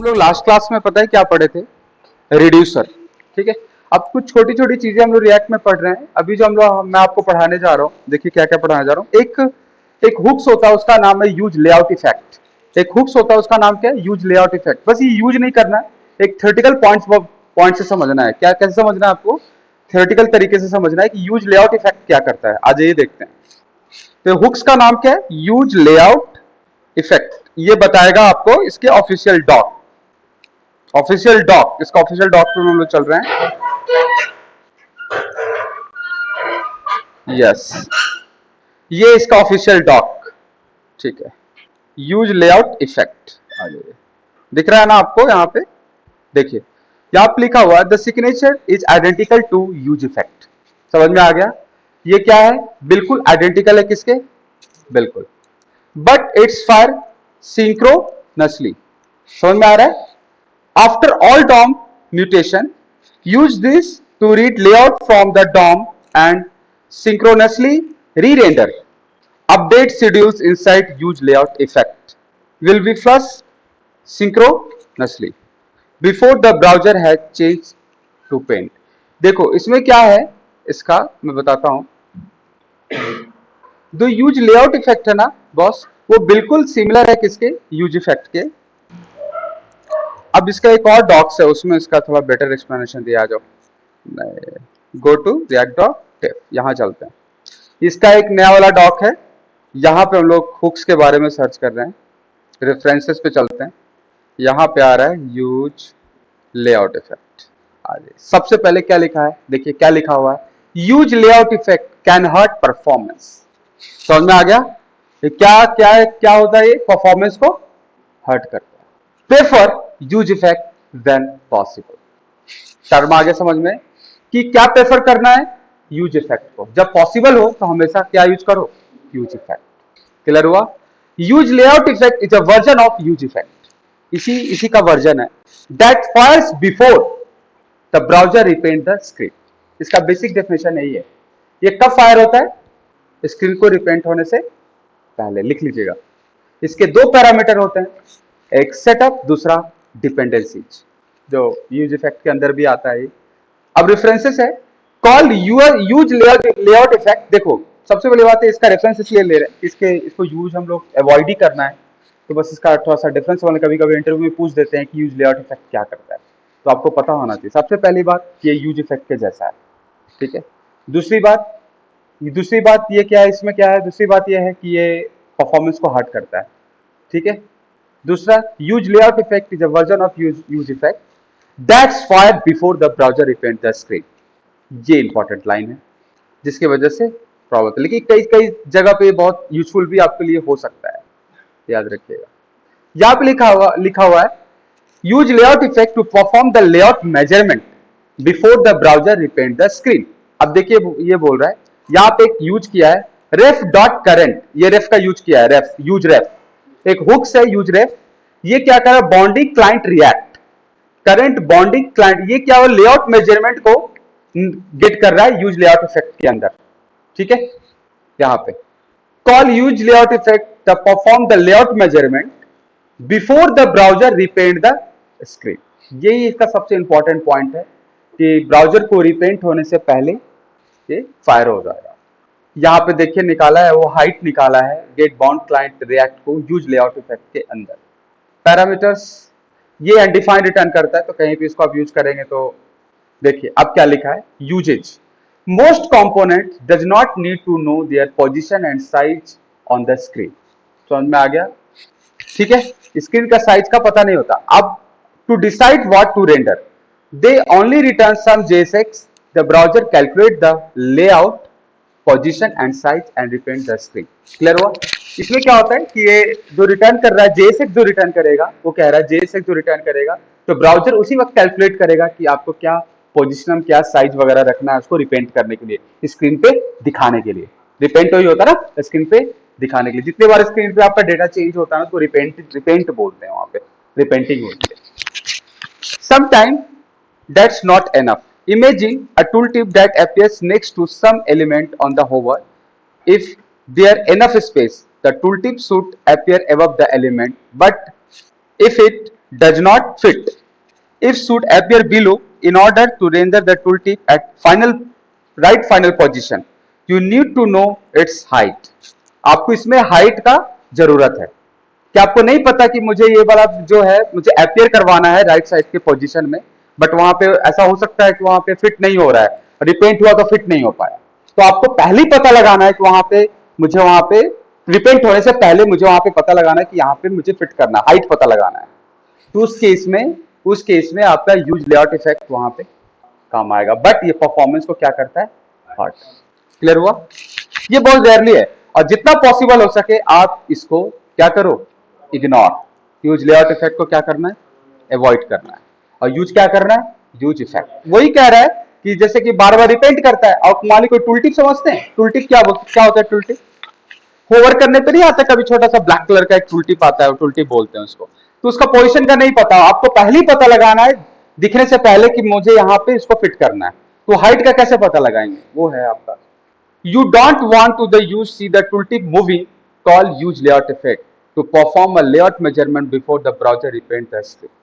हम लोग last class में पता है क्या पढ़े थे, रिड्यूसर। ठीक है, अब कुछ छोटी छोटी चीजें हम लोग रिएक्ट में पढ़ रहे हैं। अभी जो मैं आपको पढ़ाने जा रहा हूँ, देखिए क्या क्या पढ़ाने जा रहा हूँ। एक हुक्स होता है, उसका नाम है यूज लेआउट इफेक्ट। एक हुक्स होता है, उसका नाम क्या है, यूज लेआउट इफेक्ट। बस ये यूज नहीं करना है, एक थ्योरेटिकल पॉइंट से समझना है। क्या कैसे समझना है आपको, थ्योरेटिकल तरीके से समझना है कि यूज लेआउट इफेक्ट क्या करता है। आज ये देखते हैं। तो हुक्स का नाम क्या है, यूज लेआउट इफेक्ट। ये बताएगा आपको इसके ऑफिशियल डॉक। इसका ऑफिशियल डॉक पे हम लोग चल रहे हैं। यस, ये इसका ऑफिशियल डॉक। ठीक है, यूज लेआउट इफेक्ट दिख रहा है ना आपको यहाँ पे। देखिए यहाँ पे लिखा हुआ है the signature is identical to use effect. समझ में आ गया, ये क्या है, बिल्कुल आइडेंटिकल है किसके, बिल्कुल, बट इट्स फॉर सिंक्रोनसली। समझ में आ रहा है। After all DOM mutation, use this to read layout from the DOM and synchronously re-render. Update schedules inside use layout effect will be flushed synchronously before the browser has changed to paint. देखो इसमें क्या है, इसका मैं बताता हूं। जो use layout effect है ना बॉस, वो बिल्कुल सिमिलर है किसके, यूज इफेक्ट के। अब इसका एक और डॉक्स है, उसमें इसका थोड़ा बेटर एक्सप्लेनेशन दिया। जाओ गो टू react.dev, यहाँ चलते हैं। इसका एक नया वाला डॉक है, यहाँ पे हम लोग हुक्स के बारे में सर्च कर रहे हैं। रेफरेंसेस पे चलते हैं, यहाँ पे आ रहा है यूज लेआउट इफेक्ट। सबसे पहले क्या लिखा है, देखिए क्या लिखा हुआ है, use layout effect can hurt performance. समझ में आ गया, ये क्या क्या है, क्या होता है, ये परफॉर्मेंस को हर्ट करता है। Prefer use effect when possible. Term आगे समझ में कि क्या प्रेफर करना है, यूज इफेक्ट को। जब पॉसिबल हो तो हमेशा क्या यूज करो, यूज इफेक्ट। क्लियर हुआ। Use layout effect is a version of use effect, इसी का वर्जन है। That fires before the browser repaint the screen. इसका बेसिक डेफिनेशन यही है। ये कब फायर होता है, स्क्रीन को रिपेंट होने से पहले। लिख लीजिएगा, इसके दो पैरामीटर होते हैं, एक सेटअप, दूसरा डिपेंडेंसीज, जो यूज इफेक्ट के अंदर भी आता है। अब रेफरेंसेस है, call you're used layout effect. देखो सबसे बड़ी बात है, इसका रेफरेंस इसलिए ले रहे हैं, इसको यूज हम लोग अवॉइड ही करना है, तो बस इसका थोड़ा सा डिफरेंस वाले कभी कभी इंटरव्यू में पूछ देते हैं कि यूज लेआउट इफेक्ट क्या करता है, तो आपको पता होना चाहिए। सबसे पहली बात, ये यूज इफेक्ट के जैसा है। ठीक है, दूसरी बात ये क्या है, इसमें क्या है, दूसरी बात ये है कि ये परफॉर्मेंस को हर्ट करता है। ठीक है, दूसरा, use layout effect is a version of use effect that's fired before the browser repaint the screen. ये इंपॉर्टेंट लाइन है, जिसकी वजह से प्रॉब्लम है, लेकिन कई कई जगह पे बहुत यूजफुल भी आपके लिए हो सकता है, याद रखिएगा। यहाँ पे लिखा हुआ है use layout effect to perform the layout measurement before the browser repaint the screen. अब देखिए ये बोल रहा है, यहाँ पे एक यूज किया है रेफ डॉट करेंट, ये रेफ का यूज किया है, रेफ यूज रेफ, एक हुक्स है यूज रेफ। ये क्या कर रहा है, bonding client react, current bonding client, ये क्या हो, लेआउट मेजरमेंट को गेट कर रहा है यूज लेआउट इफेक्ट के अंदर। ठीक है, यहां पे call use layout effect the perform the layout measurement before the browser repaint the screen. यही इसका सबसे इंपॉर्टेंट पॉइंट है कि ब्राउजर को रिपेंट होने से पहले ये फायर हो जाएगा। यहाँ पे देखिए निकाला है, वो हाइट निकाला है गेट बाउंड क्लाइंट रिएक्ट को यूज लेआउट इफेक्ट के अंदर। पैरामीटर्स ये अनडिफाइंड रिटर्न करता है, तो कहीं भी इसको आप यूज करेंगे तो देखिए अब क्या लिखा है, uses most component does not need to know their position and size on the screen. समझ में आ गया। ठीक है, स्क्रीन का साइज का पता नहीं होता। अब to decide what to render they only return some JSX, the browser calculate the layout position and size and repaint the screen. Clear हुआ। इसमें क्या होता है कि ये जो रिटर्न कर रहा है, JSX जो रिटर्न करेगा, वो कह रहा है JSX जो रिटर्न करेगा, तो ब्राउजर उसी वक्त कैलकुलेट करेगा कि आपको क्या पोजीशन, क्या साइज वगैरह रखना है उसको रिपेंट करने के लिए, स्क्रीन पे दिखाने के लिए। रिपेंट वही होता है ना, स्क्रीन पे दिखाने के लिए। जितने बार स्क्रीन पे आपका डेटा चेंज होता है ना, तो रिपेंट बोलते हैं, वहां पे रिपेंटिंग होती है। Sometime that's not enough. Imagine a tooltip that appears next to some element on the hover. If there enough space, the tooltip should appear above the element, but if it does not fit. If should appear below in order to render the tooltip at final position. You need to know its height. आपको इसमें height का जरूरत है कि आपको नहीं पता कि मुझे ये वाला जो है मुझे अपियर करवाना है राइट साइड के पोजीशन में, बट वहां पे ऐसा हो सकता है कि वहां पे फिट नहीं हो रहा है, रिपेंट हुआ तो फिट नहीं हो पाया। तो आपको पहले ही पता लगाना है कि वहां पे रिपेंट होने से पहले मुझे वहां पे पता लगाना है कि यहाँ पे मुझे फिट करना, हाइट पता लगाना है। तो उस केस में आपका यूज लेआउट इफेक्ट वहां पे काम आएगा, बट ये परफॉर्मेंस को क्या करता है, हर्ट। क्लियर हुआ? ये बहुत रेयरली है, और जितना पॉसिबल हो सके आप इसको क्या करो, इग्नोर। यूज लेआउट इफेक्ट को क्या करना है, अवॉइड करना है। और यूज क्या करना है, यूज इफेक्ट। वही कह रहा है कि जैसे कि बार बार रिपेंट करता है, और मान ली कोई टूल टिप समझते हैं, टूल टिप क्या होता है, टूल टिप होवर करने पे नहीं आता, कभी छोटा सा ब्लैक कलर का एक टूल टिप आता है, टूल टिप बोलते हैं उसको। तो उसका पोजीशन का नहीं पता, आपको पहले ही पता लगाना है दिखने से पहले कि मुझे यहाँ पे इसको फिट करना है। तो हाइट का कैसे पता लगाएंगे, वो है आपका you don't want to the use see the tooltip moving, call use layout effect to perform a layout measurement before the browser repaint the script.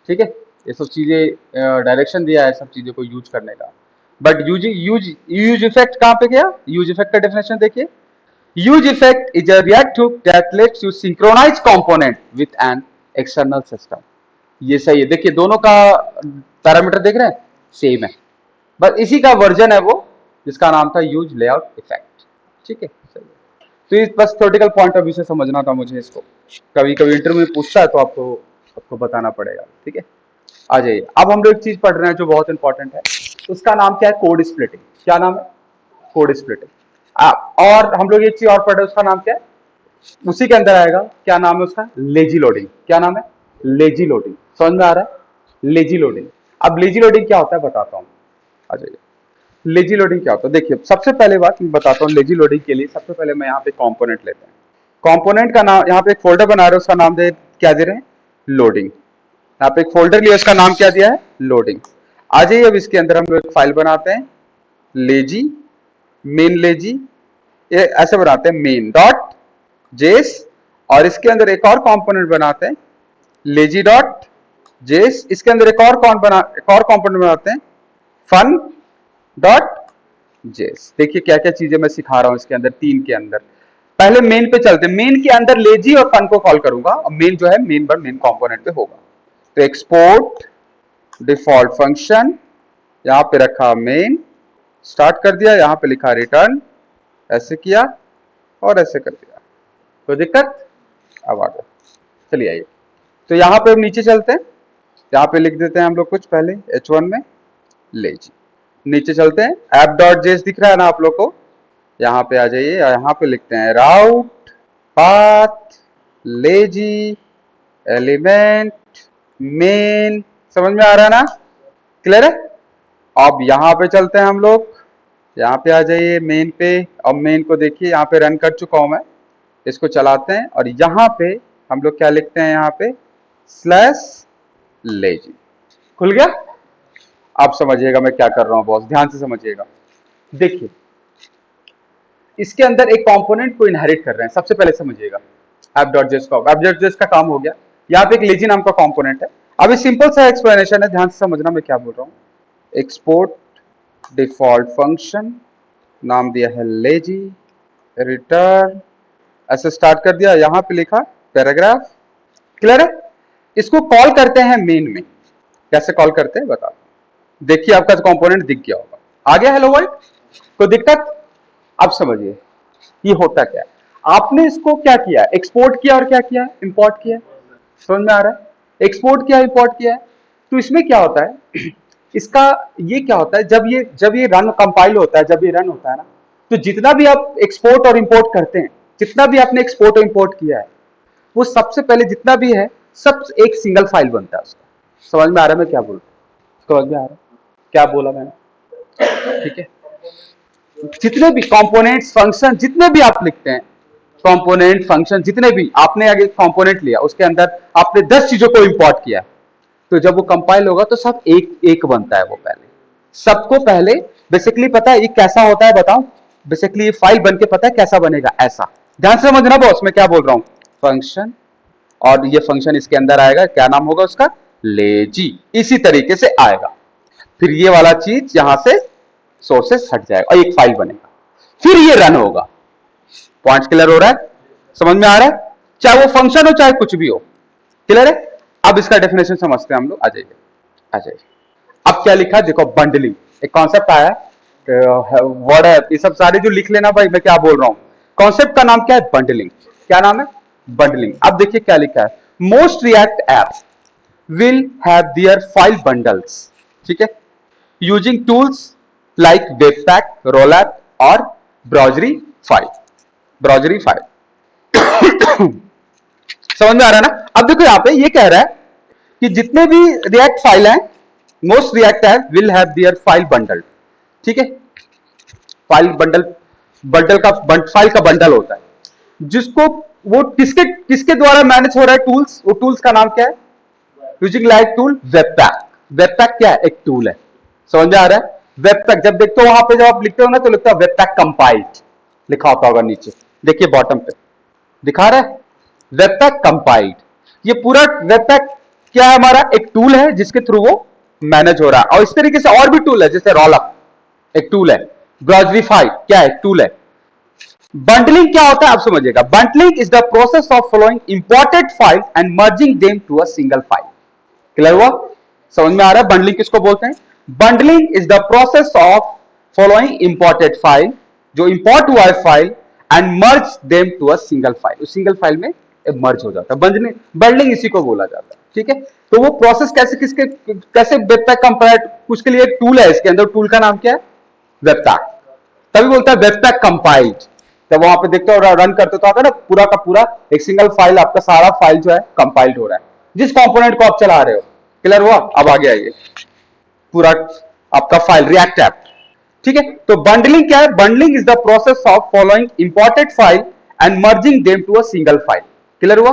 ठीक है, ये सब चीजें डायरेक्शन दिया है सब चीजों को यूज करने का। बट यूज इफेक्ट कहां पे गया, यूज इफेक्ट का डेफिनेशन देखिए। Use effect is a reactive that lets you synchronize component with an external system. ये सही है, देखिए दोनों का पैरामीटर देख रहे हैं, सेम है, बस इसी का वर्जन है वो जिसका नाम था यूज लेआउट इफेक्ट। ठीक है, सही है। तो ये बस थ्योरेटिकल पॉइंट ऑफ व्यू से समझना था मुझे इसको, कभी कभी इंटरव्यू में पूछता है तो आपको बताना पड़ेगा। ठीक है, आ जाइए। अब हम लोग एक चीज पढ़ रहे हैं जो बहुत इंपॉर्टेंट है, उसका नाम क्या है, कोड स्प्लिटिंग। क्या नाम है, कोड स्प्लिटिंग। और हम लोग एक चीज और पढ़ रहे हैं, उसका नाम क्या है, उसी के अंदर आएगा, क्या नाम है उसका, लेजी लोडिंग। क्या नाम है, लेजी लोडिंग। समझ में आ रहा है, लेजी लोडिंग। अब लेजी लोडिंग क्या होता है बताता हूं, आ जाइए। लेजी लोडिंग क्या होता है, देखिए सबसे पहले बात मैं बताता हूँ लेजी लोडिंग के लिए। सबसे पहले मैं यहाँ पे कंपोनेंट लेते हैं, कंपोनेंट का नाम, यहाँ पे एक फोल्डर बना रहे हैं, उसका नाम क्या दे रहे हैं, लोडिंग। यहाँ पे एक फोल्डर लिया, उसका नाम क्या दिया है, लोडिंग। आ जाइए, अब इसके अंदर हम लोग एक फाइल बनाते हैं, लेजी मेन लेजी, ये ऐसे बनाते हैं मेन डॉट जेस, और इसके अंदर एक और कंपोनेंट बनाते हैं लेजी डॉट जेस, इसके अंदर एक और कंपोनेंट बनाते हैं फन डॉट जेस। देखिए क्या क्या चीजें मैं सिखा रहा हूं इसके अंदर, तीन के अंदर। पहले मेन पे चलते हैं, मेन के अंदर लेजी और फन को कॉल करूंगा, और मेन जो है मेन कंपोनेंट पे होगा। तो एक्सपोर्ट डिफॉल्ट फंक्शन, यहां पे रखा मेन, स्टार्ट कर दिया, यहां पे लिखा रिटर्न, ऐसे किया और ऐसे कर दिया, कोई दिक्कत? अब आ गया, चलिए आइए। तो यहां पे नीचे चलते हैं, यहां पे लिख देते हैं हम लोग कुछ पहले h1 में लेजी। नीचे चलते हैं, ऐप डॉट जेस दिख रहा है ना आप लोग को, यहां पे आ जाइए, यहां पे लिखते हैं राउट पाथ लेजी एलिमेंट मेन। समझ में आ रहा है ना, क्लियर है? अब यहां पे चलते हैं हम लोग, यहाँ पे आ जाइए मेन पे, अब मेन को देखिए यहाँ पे रन कर चुका हूं मैं, इसको चलाते हैं, और यहाँ पे हम लोग क्या लिखते हैं, यहाँ पे स्लैश लेजी। खुल गया? आप समझिएगा मैं क्या कर रहा हूं बॉस, ध्यान से समझिएगा। देखिए इसके अंदर एक कंपोनेंट को इनहेरिट कर रहे हैं, सबसे पहले समझिएगा। app.js का काम हो गया, यहाँ पे एक लेजी नाम का कंपोनेंट है। अभी सिंपल सा एक्सप्लेनेशन है, ध्यान से समझना मैं क्या बोल रहा हूँ। एक्सपोर्ट डिफॉल्ट फंक्शन, नाम दिया है लेजी, रिटर्न, ऐसे स्टार्ट कर दिया, यहां पे लिखा पैराग्राफ। क्लियर है? इसको कॉल करते हैं मेन में। कैसे कॉल करते हैं बता, देखिए आपका कंपोनेंट दिख गया होगा, आ गया हेलो वर्ल्ड, कोई दिक्कत? अब समझिए ये होता क्या है, आपने इसको क्या किया, एक्सपोर्ट किया और क्या किया, इंपोर्ट किया। समझ में आ रहा है, एक्सपोर्ट किया इंपोर्ट किया। तो इसमें क्या होता है, इसका ये क्या होता है, जब ये रन कंपाइल होता है, जब ये रन होता है ना, तो जितना भी आप एक्सपोर्ट और इंपोर्ट करते हैं, जितना भी आपने एक्सपोर्ट और इंपोर्ट किया है, वो सबसे पहले जितना भी है सब एक सिंगल फाइल बनता है उसका। समझ में आ रहा है मैं क्या बोल रहा हूँ, समझ में आ रहा है क्या बोला मैंने? ठीक है, जितने भी कंपोनेंट्स फंक्शन जितने भी आप लिखते हैं, कंपोनेंट फंक्शन जितने भी आपने आगे कंपोनेंट लिया, उसके अंदर आपने 10 चीजों को इंपोर्ट किया, तो जब वो कंपाइल होगा तो सब एक एक बनता है। वो पहले सबको पहले बेसिकली पता है ये कैसा होता है, बताओ बेसिकली ये फाइल बन के पता है कैसा बनेगा, ऐसा। ध्यान से समझना बॉस मैं क्या बोल रहा हूं, फंक्शन और ये फंक्शन इसके अंदर आएगा, क्या नाम होगा उसका, लेजी। इसी तरीके से आएगा। फिर ये वाला चीज यहां से सोर्सेस हट जाएगा और एक फाइल बनेगा, फिर ये रन होगा। पॉइंट क्लियर हो रहा है, समझ में आ रहा है, चाहे वो फंक्शन हो चाहे कुछ भी हो, क्लियर है। अब इसका डेफिनेशन समझते हैं हम लोग, आ जाइए आ जाइए। अब क्या लिखा है देखो, बंडलिंग एक कॉन्सेप्ट आया वर्ड है, ये सब सारे जो लिख लेना भाई, मैं क्या बोल रहा हूं। कॉन्सेप्ट का नाम क्या है, बंडलिंग। क्या नाम है, बंडलिंग। अब देखिए क्या लिखा है, most react apps will have their file bundles, ठीक है, using tools like Webpack, Rollup और Browsery file, Browsery file। समझ में आ रहा है ना। अब देखो यहां पे ये कह रहा है कि जितने भी रिएक्ट फाइल हैं, most react app will have their file bundle, ठीक है। फाइल बंडल, बंडल का फाइल का बंडल होता है, जिसको वो किसके किसके द्वारा मैनेज हो रहा है, टूल्स। वो टूल्स का नाम क्या है, using like tool webpack. Webpack क्या है, एक टूल है, समझ में आ रहा है। वेबपैक जब देखते हो वहां पे, जब आप लिखते हो ना तो लिखता है वेबपैक कंपाइल्ड, लिखा होता होगा नीचे, देखिए बॉटम पे दिखा रहा है वेबपैक कंपाइल्ड। ये पूरा वेबपैक क्या है, हमारा एक टूल है जिसके थ्रू वो मैनेज हो रहा है। और इस तरीके से और भी टूल है, जैसे रोलअप एक टूल है, ब्राउजरीफाई क्या है, टूल है। बंडलिंग क्या होता है आप समझिएगा, bundling is the process of following important file and merging them to a single file. Clear हुआ, समझ में आ रहा है। बंडलिंग किसको बोलते हैं, bundling is the process of following important file, जो इंपोर्ट हुआ है file, and merge them to a single file, उस सिंगल फाइल में मर्ज हो जाता है। बंडलिंग, बंडलिंग इसी को बोला जाता है, ठीक है। तो वो प्रोसेस कैसे किसके कैसे वेबपैक कंपाइल, उसके लिए एक टूल है, इसके अंदर टूल का नाम क्या है, वेबपैक। तभी बोलता है वेबपैक कंपाइल्ड। जब वहां पे देखते हो रन करते तो आता है ना, पूरा का पूरा एक सिंगल फाइल, आपका सारा फाइल जो है कंपाइल्ड हो रहा है, जिस कंपोनेंट को आप चला रहे हो। क्लियर हुआ, अब आगे आइए, पूरा आपका फाइल रिएक्ट ऐप, ठीक है। तो बंडलिंग क्या है, bundling is the process of following important file and merging them to a single file. Clear हुआ,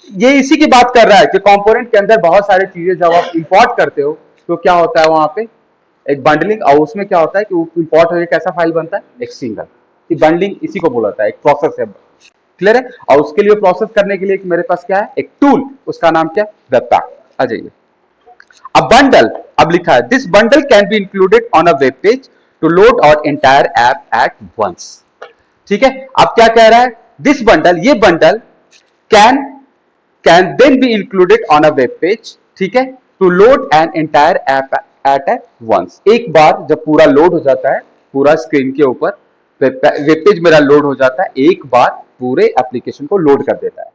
ये इसी की बात कर रहा है कि कंपोनेंट के अंदर बहुत सारी चीजें जब आप इंपोर्ट करते हो तो क्या होता है वहां पे एक बंडलिंग, और उसमें क्या होता है कि वो इंपोर्ट होकर कैसा फाइल बनता है, एक सिंगल। बंडलिंग इसी को बोला जाता है, एक प्रोसेस है। क्लियर है, और उसके लिए प्रोसेस करने के लिए मेरे पास क्या है, एक टूल, उसका नाम क्या, वेबपैक। आ जाइए, अब बंडल, अब लिखा है this bundle can be included on a web page to load और एंटायर ऐप एट वंस। ठीक है, अब क्या कह रहा है, दिस बंडल, ये bundle can then be included on a web page, ठीक है, to load an entire app at once. एक बार जब पूरा लोड हो जाता है, पूरा स्क्रीन के ऊपर वेब पेज मेरा लोड हो जाता है, एक बार पूरे एप्लीकेशन को लोड कर देता है।